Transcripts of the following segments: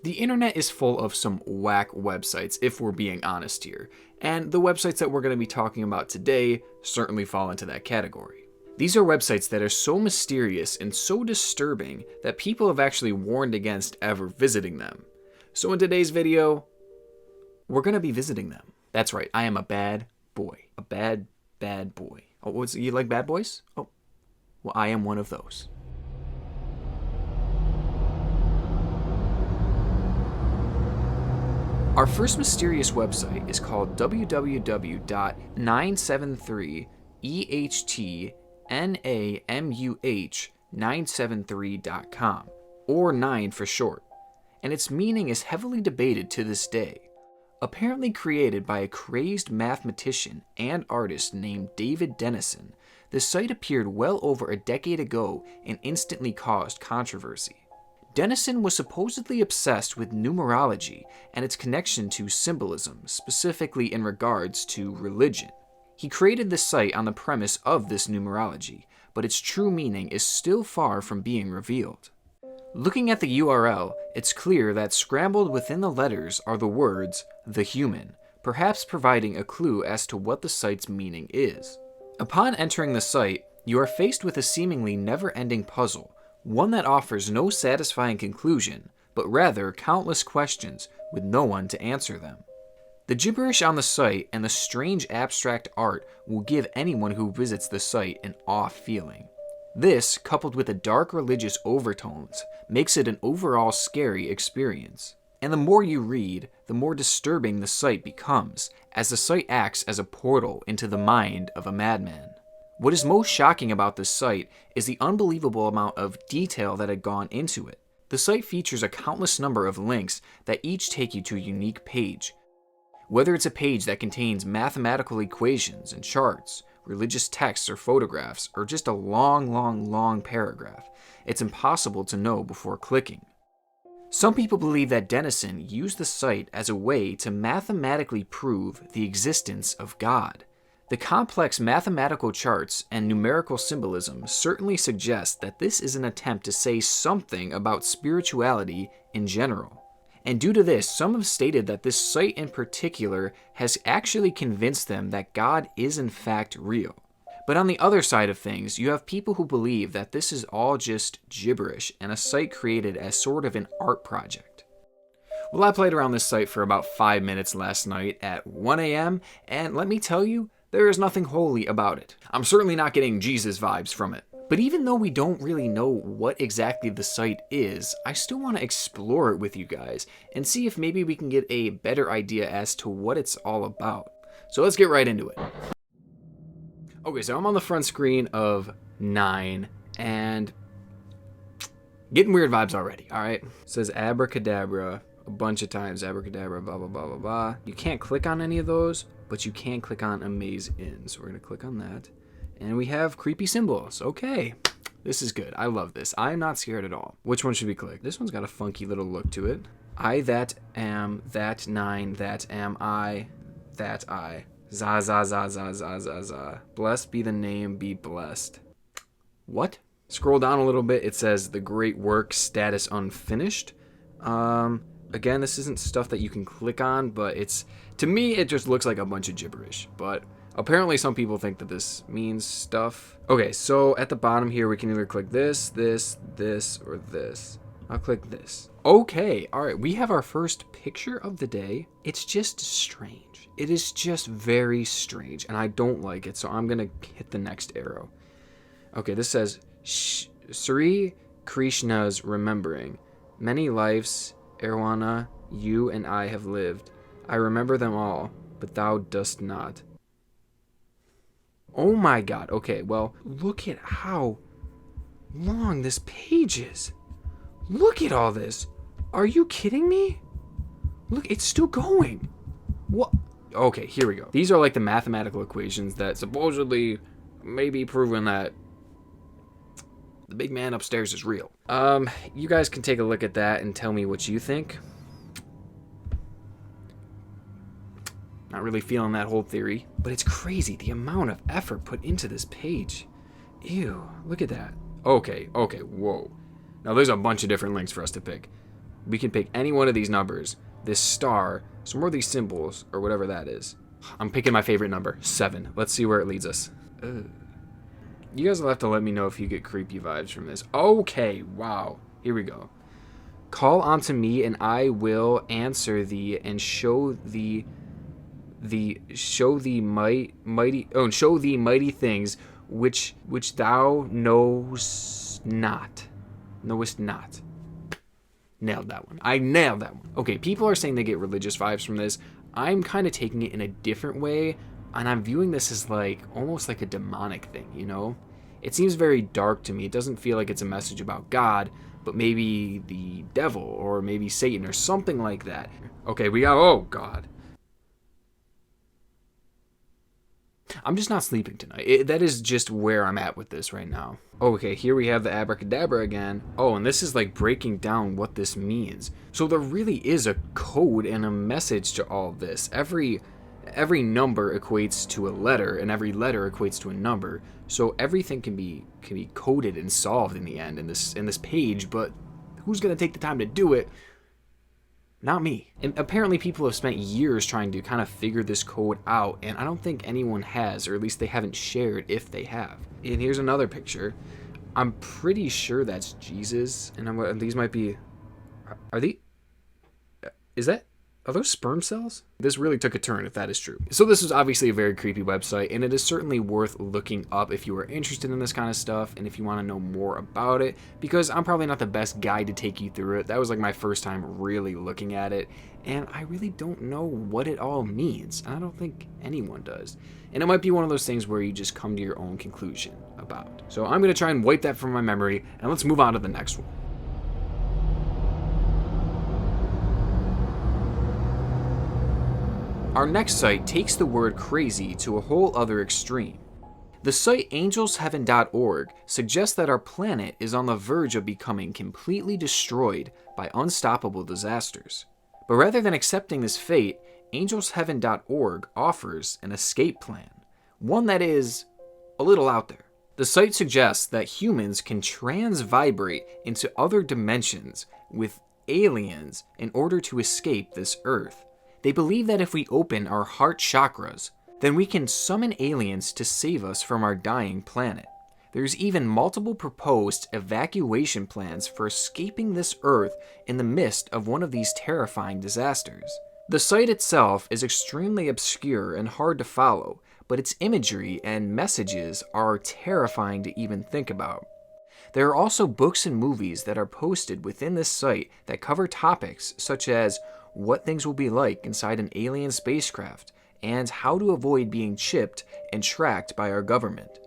The internet is full of some whack websites, if we're being honest here, and the websites that we're going to be talking about today certainly fall into that category. These are websites that are so mysterious and so disturbing that people have actually warned against ever visiting them. So in today's video, we're going to be visiting them. That's right, I am a bad boy. A bad boy. Oh, you like bad boys? Oh, well, I am one of those. Our first mysterious website is called www.973ehnamuh973.com, or 9 for short, and its meaning is heavily debated to this day. Apparently created by a crazed mathematician and artist named David Dennison, the site appeared well over a decade ago and instantly caused controversy. Dennison was supposedly obsessed with numerology and its connection to symbolism, specifically in regards to religion. He created the site on the premise of this numerology, but its true meaning is still far from being revealed. Looking at the URL, it's clear that scrambled within the letters are the words, "the human," perhaps providing a clue as to what the site's meaning is. Upon entering the site, you are faced with a seemingly never-ending puzzle, one that offers no satisfying conclusion, but rather countless questions with no one to answer them. The gibberish on the site and the strange abstract art will give anyone who visits the site an awe feeling. This, coupled with the dark religious overtones, makes it an overall scary experience. And the more you read, the more disturbing the site becomes, as the site acts as a portal into the mind of a madman. What is most shocking about this site is the unbelievable amount of detail that had gone into it. The site features a countless number of links that each take you to a unique page. Whether it's a page that contains mathematical equations and charts, religious texts or photographs, or just a long paragraph, it's impossible to know before clicking. Some people believe that Dennison used the site as a way to mathematically prove the existence of God. The complex mathematical charts and numerical symbolism certainly suggest that this is an attempt to say something about spirituality in general. And due to this, some have stated that this site in particular has actually convinced them that God is in fact real. But on the other side of things, you have people who believe that this is all just gibberish and a site created as sort of an art project. Well, I played around this site for about 5 minutes last night at 1 a.m., and let me tell you, there is nothing holy about it. I'm certainly not getting Jesus vibes from it. But even though we don't really know what exactly the site is, I still want to explore it with you guys and see if maybe we can get a better idea as to what it's all about. So let's get right into it. Okay, so I'm on the front screen of 9 and getting weird vibes already, alright? It says abracadabra a bunch of times, abracadabra, blah, blah, blah, blah, blah. You can't click on any of those, but you can click on Amaze In. So we're going to click on that. And we have creepy symbols. Okay, this is good. I love this. I'm not scared at all. Which one should we click? This one's got a funky little look to it. I that am, that 9, that am I, that I. Za, za, za, za, za, za, za. Blessed be the name, be blessed. What? Scroll down a little bit. It says the great work, status unfinished. Again, this isn't stuff that you can click on, but to me, it just looks like a bunch of gibberish. But apparently some people think that this means stuff. Okay, so at the bottom here, we can either click this, this, this, or this. I'll click this. Okay, all right, we have our first picture of the day. It's just strange. It is just very strange, and I don't like it, so I'm gonna hit the next arrow. Okay, this says, Sri Krishna's remembering. Many lives, Erwana, you and I have lived. I remember them all, but thou dost not. Oh my god, okay, well, look at how long this page is. Look at all this. Are you kidding me? Look, it's still going. What? Okay, here we go. These are like the mathematical equations that supposedly may be proven that the big man upstairs is real. You guys can take a look at that and tell me what you think. Not really feeling that whole theory, but it's crazy the amount of effort put into this page. Ew, look at that. Okay, whoa. Now there's a bunch of different links for us to pick. We can pick any one of these numbers, this star, some more of these symbols, or whatever that is. I'm picking my favorite number, 7. Let's see where it leads us. You guys will have to let me know if you get creepy vibes from this. Okay, wow. Here we go. Call unto me, and I will answer thee, and show thee mighty things which thou knowest not. Nailed that one. I nailed that one. Okay, people are saying they get religious vibes from this. I'm kind of taking it in a different way, and I'm viewing this as like almost like a demonic thing, you know? It seems very dark to me. It doesn't feel like it's a message about God, but maybe the devil or maybe Satan or something like that. Okay, we got, oh God. I'm just not sleeping tonight. That is just where I'm at with this right now. Okay, here we have the abracadabra again. Oh, and this is like breaking down what this means. So there really is a code and a message to all of this. Every number equates to a letter, and every letter equates to a number. So everything can be coded and solved in the end in this page, but who's gonna take the time to do it? Not me. And apparently people have spent years trying to kind of figure this code out, and I don't think anyone has, or at least they haven't shared if they have. And here's another picture. I'm pretty sure that's Jesus, and these might be, are those sperm cells? This really took a turn if that is true. So this is obviously a very creepy website, and it is certainly worth looking up if you are interested in this kind of stuff and if you want to know more about it, because I'm probably not the best guy to take you through it. That was like my first time really looking at it, and I really don't know what it all means. I don't think anyone does. And it might be one of those things where you just come to your own conclusion about. So I'm going to try and wipe that from my memory, and let's move on to the next one. Our next site takes the word crazy to a whole other extreme. The site angelsheaven.org suggests that our planet is on the verge of becoming completely destroyed by unstoppable disasters. But rather than accepting this fate, angelsheaven.org offers an escape plan, one that is a little out there. The site suggests that humans can trans-vibrate into other dimensions with aliens in order to escape this Earth. They believe that if we open our heart chakras, then we can summon aliens to save us from our dying planet. There's even multiple proposed evacuation plans for escaping this Earth in the midst of one of these terrifying disasters. The site itself is extremely obscure and hard to follow, but its imagery and messages are terrifying to even think about. There are also books and movies that are posted within this site that cover topics such as what things will be like inside an alien spacecraft, and how to avoid being chipped and tracked by our government.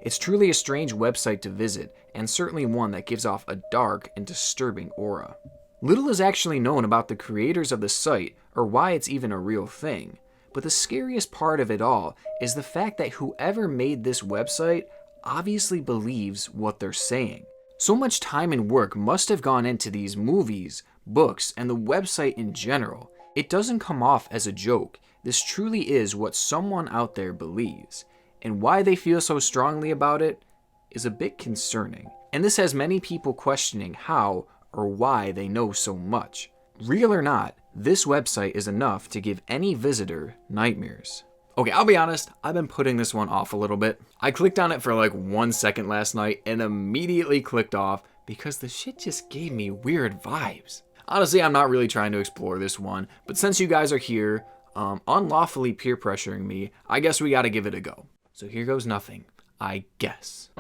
It's truly a strange website to visit, and certainly one that gives off a dark and disturbing aura. Little is actually known about the creators of the site or why it's even a real thing, but the scariest part of it all is the fact that whoever made this website obviously believes what they're saying. So much time and work must have gone into these movies, books, and the website in general. It doesn't come off as a joke. This truly is what someone out there believes, and why they feel so strongly about it is a bit concerning. And this has many people questioning how or why they know so much. Real or not, this website is enough to give any visitor nightmares. Okay, I'll be honest, I've been putting this one off a little bit. I clicked on it for like 1 second last night and immediately clicked off because the shit just gave me weird vibes. Honestly, I'm not really trying to explore this one, but since you guys are here, unlawfully peer pressuring me, I guess we gotta give it a go. So here goes nothing, I guess.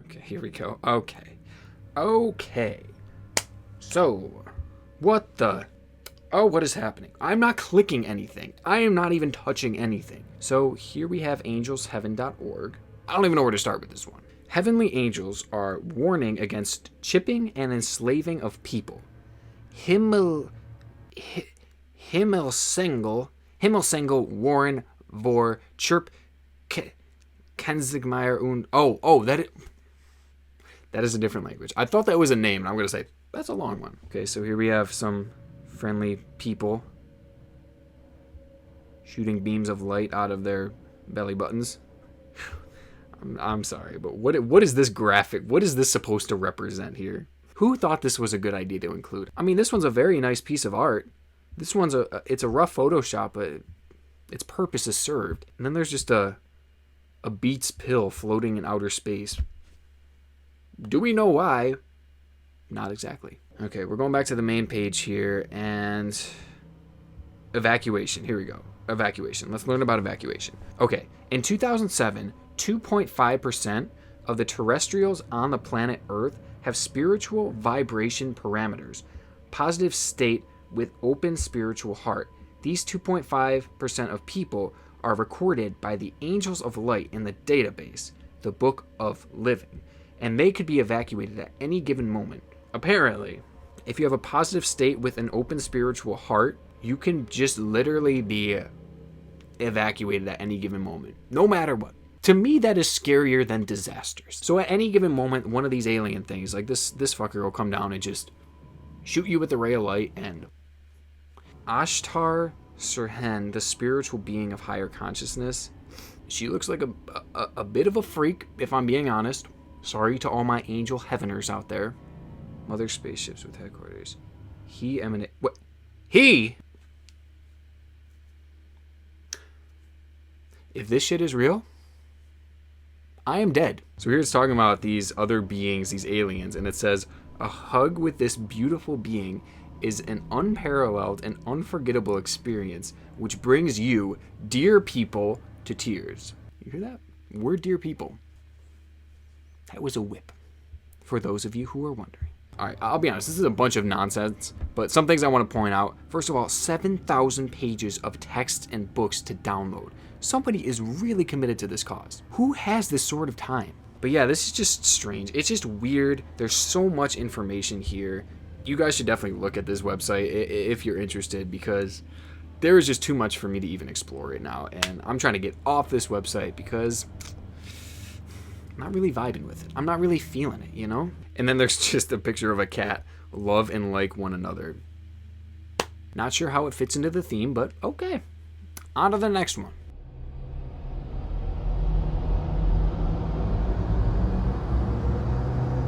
Okay, here we go. Okay. So, what the... Oh, what is happening? I'm not clicking anything. I am not even touching anything. So here we have angelsheaven.org. I don't even know where to start with this one. Heavenly angels are warning against chipping and enslaving of people. Himmelsengel warn vor chirp Kenzigmeyer und... that is a different language. I thought that was a name, and I'm going to say, that's a long one. Okay, so here we have some friendly people shooting beams of light out of their belly buttons. I'm sorry, but what is this graphic? What is this supposed to represent here? Who thought this was a good idea to include? I mean, this one's a very nice piece of art. This one's it's a rough Photoshop, but its purpose is served. And then there's just a Beats pill floating in outer space. Do we know why? Not exactly. Okay, we're going back to the main page here, and evacuation. Here we go. Evacuation. Let's learn about evacuation. Okay, in 2007, 2.5% of the terrestrials on the planet Earth have spiritual vibration parameters, positive state with open spiritual heart. These 2.5% of people are recorded by the Angels of Light in the database, the Book of Living, and they could be evacuated at any given moment. Apparently, if you have a positive state with an open spiritual heart, you can just literally be evacuated at any given moment, no matter what. To me, that is scarier than disasters. So at any given moment, one of these alien things, like this fucker will come down and just shoot you with a ray of light. And Ashtar Sirhen, the spiritual being of higher consciousness, she looks like a bit of a freak, if I'm being honest. Sorry to all my angel heaveners out there. Mother spaceships with headquarters. He emanate... What? He? If this shit is real, I am dead. So here it's talking about these other beings, these aliens, and it says, a hug with this beautiful being is an unparalleled and unforgettable experience which brings you, dear people, to tears. You hear that? We're dear people. That was a whip, for those of you who are wondering. All right, I'll be honest, this is a bunch of nonsense, but some things I want to point out. First of all, 7,000 pages of text and books to download. Somebody is really committed to this cause. Who has this sort of time? But yeah, this is just strange. It's just weird. There's so much information here. You guys should definitely look at this website if you're interested, because there is just too much for me to even explore right now. And I'm trying to get off this website because I'm not really vibing with it. I'm not really feeling it, you know? And then there's just a picture of a cat. Love and like one another. Not sure how it fits into the theme, but okay. On to the next one.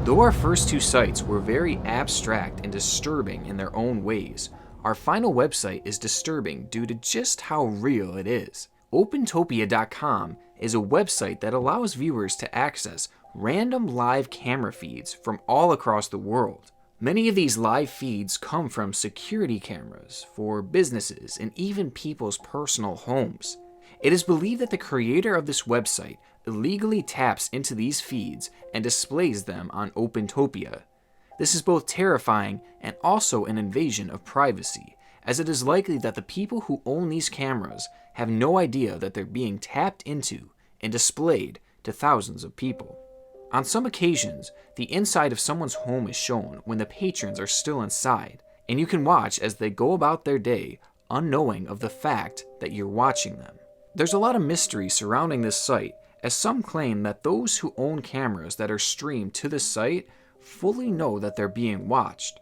Though our first two sites were very abstract and disturbing in their own ways, our final website is disturbing due to just how real it is. OpenTopia.com is a website that allows viewers to access random live camera feeds from all across the world. Many of these live feeds come from security cameras for businesses and even people's personal homes. It is believed that the creator of this website illegally taps into these feeds and displays them on OpenTopia. This is both terrifying and also an invasion of privacy, as it is likely that the people who own these cameras have no idea that they're being tapped into and displayed to thousands of people. On some occasions, the inside of someone's home is shown when the patrons are still inside, and you can watch as they go about their day unknowing of the fact that you're watching them. There's a lot of mystery surrounding this site, as some claim that those who own cameras that are streamed to the site fully know that they're being watched,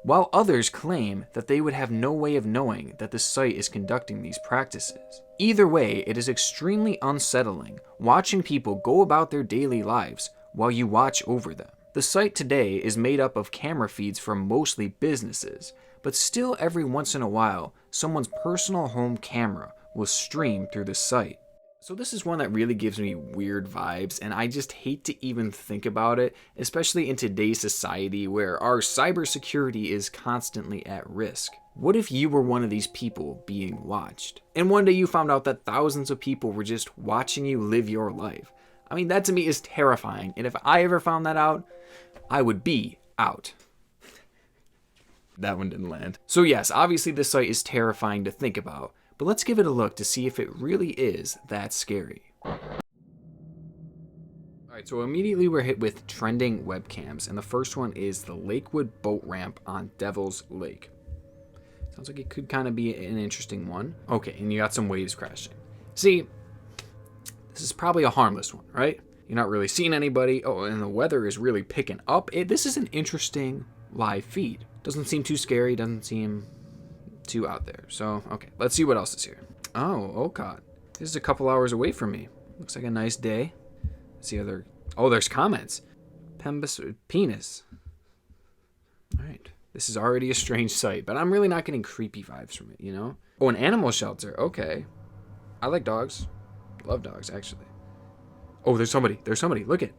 while others claim that they would have no way of knowing that the site is conducting these practices. Either way, it is extremely unsettling watching people go about their daily lives while you watch over them. The site today is made up of camera feeds from mostly businesses, but still every once in a while, someone's personal home camera will stream through the site. So this is one that really gives me weird vibes, and I just hate to even think about it, especially in today's society where our cybersecurity is constantly at risk. What if you were one of these people being watched? And one day you found out that thousands of people were just watching you live your life. I mean, that to me is terrifying, and if I ever found that out, I would be out. That one didn't land. So yes, obviously this site is terrifying to think about, but let's give it a look to see if it really is that scary. Alright, so immediately we're hit with trending webcams, and the first one is the Lakewood boat ramp on Devil's Lake. Sounds like it could kind of be an interesting one. Okay, and you got some waves crashing. See, this is probably a harmless one, right? You're not really seeing anybody. Oh, and the weather is really picking up. This is an interesting live feed. Doesn't seem too scary, doesn't seem too out there. So, okay, let's see what else is here. Oh, Okot. This is a couple hours away from me. Looks like a nice day. Let's see other. Oh, there's comments. Pembus penis. All right. This is already a strange sight, but I'm really not getting creepy vibes from it, you know? Oh, an animal shelter. Okay. I like dogs. Love dogs, actually. Oh, there's somebody. There's somebody. Look at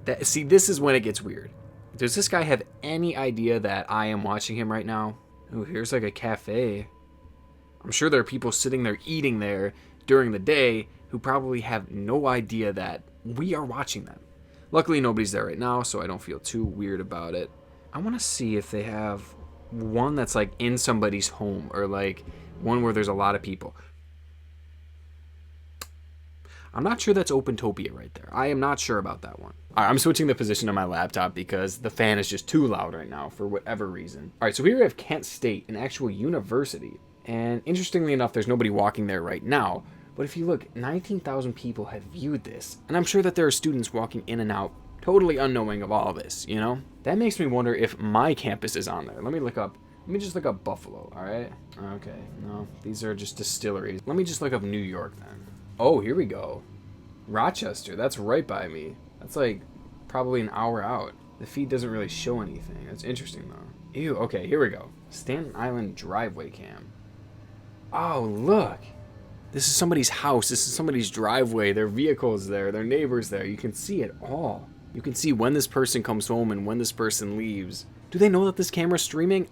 that. See, this is when it gets weird. Does this guy have any idea that I am watching him right now? Oh, here's like a cafe. I'm sure there are people sitting there eating there during the day who probably have no idea that we are watching them. Luckily, nobody's there right now, so I don't feel too weird about it. I want to see if they have one that's like in somebody's home or like one where there's a lot of people. I'm not sure that's OpenTopia right there. I am not sure about that one. All right, I'm switching the position of my laptop because the fan is just too loud right now for whatever reason. All right, so here we have Kent State, an actual university. And interestingly enough, there's nobody walking there right now. But if you look, 19,000 people have viewed this. And I'm sure that there are students walking in and out, totally unknowing of all of this, you know? That makes me wonder if my campus is on there. Let me just look up Buffalo, all right? Okay, no, these are just distilleries. Let me just look up New York then. Oh, here we go. Rochester, that's right by me. That's like probably an hour out. The feed doesn't really show anything. That's interesting though. Ew, okay, here we go. Staten Island driveway cam. Oh, look. This is somebody's house. This is somebody's driveway. Their vehicle's there. Their neighbor's there. You can see it all. You can see when this person comes home and when this person leaves. Do they know that this camera's streaming?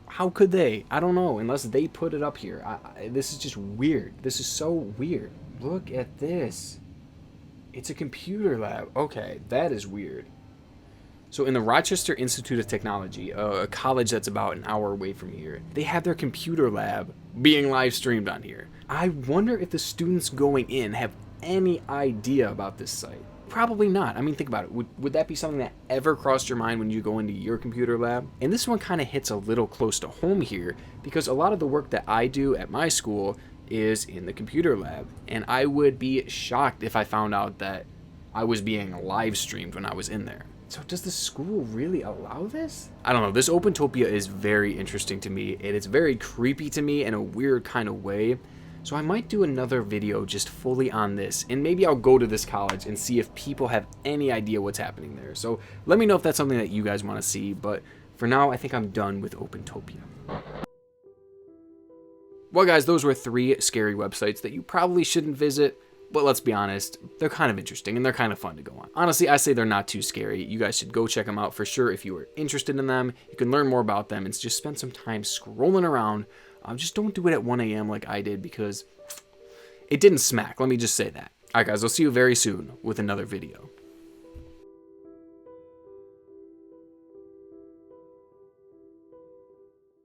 How could they? I don't know, unless they put it up here. This is just weird. This is so weird. Look at this. It's a computer lab. Okay, that is weird. So in the Rochester Institute of Technology, a college that's about an hour away from here, they have their computer lab being live streamed on here. I wonder if the students going in have any idea about this site. Probably not. I mean, think about it. Would that be something that ever crossed your mind when you go into your computer lab? And this one kind of hits a little close to home here because a lot of the work that I do at my school is in the computer lab. And I would be shocked if I found out that I was being live streamed when I was in there. So does the school really allow this? I don't know. This OpenTopia is very interesting to me, and it's very creepy to me in a weird kind of way. So I might do another video just fully on this, and maybe I'll go to this college and see if people have any idea what's happening there. So let me know if that's something that you guys want to see, but for now, I think I'm done with OpenTopia. Well, guys, those were 3 scary websites that you probably shouldn't visit. But let's be honest, they're kind of interesting and they're kind of fun to go on. Honestly, I say they're not too scary. You guys should go check them out for sure if you are interested in them. You can learn more about them and just spend some time scrolling around. Just don't do it at 1 a.m. like I did because it didn't smack. Let me just say that. All right, guys, I'll see you very soon with another video.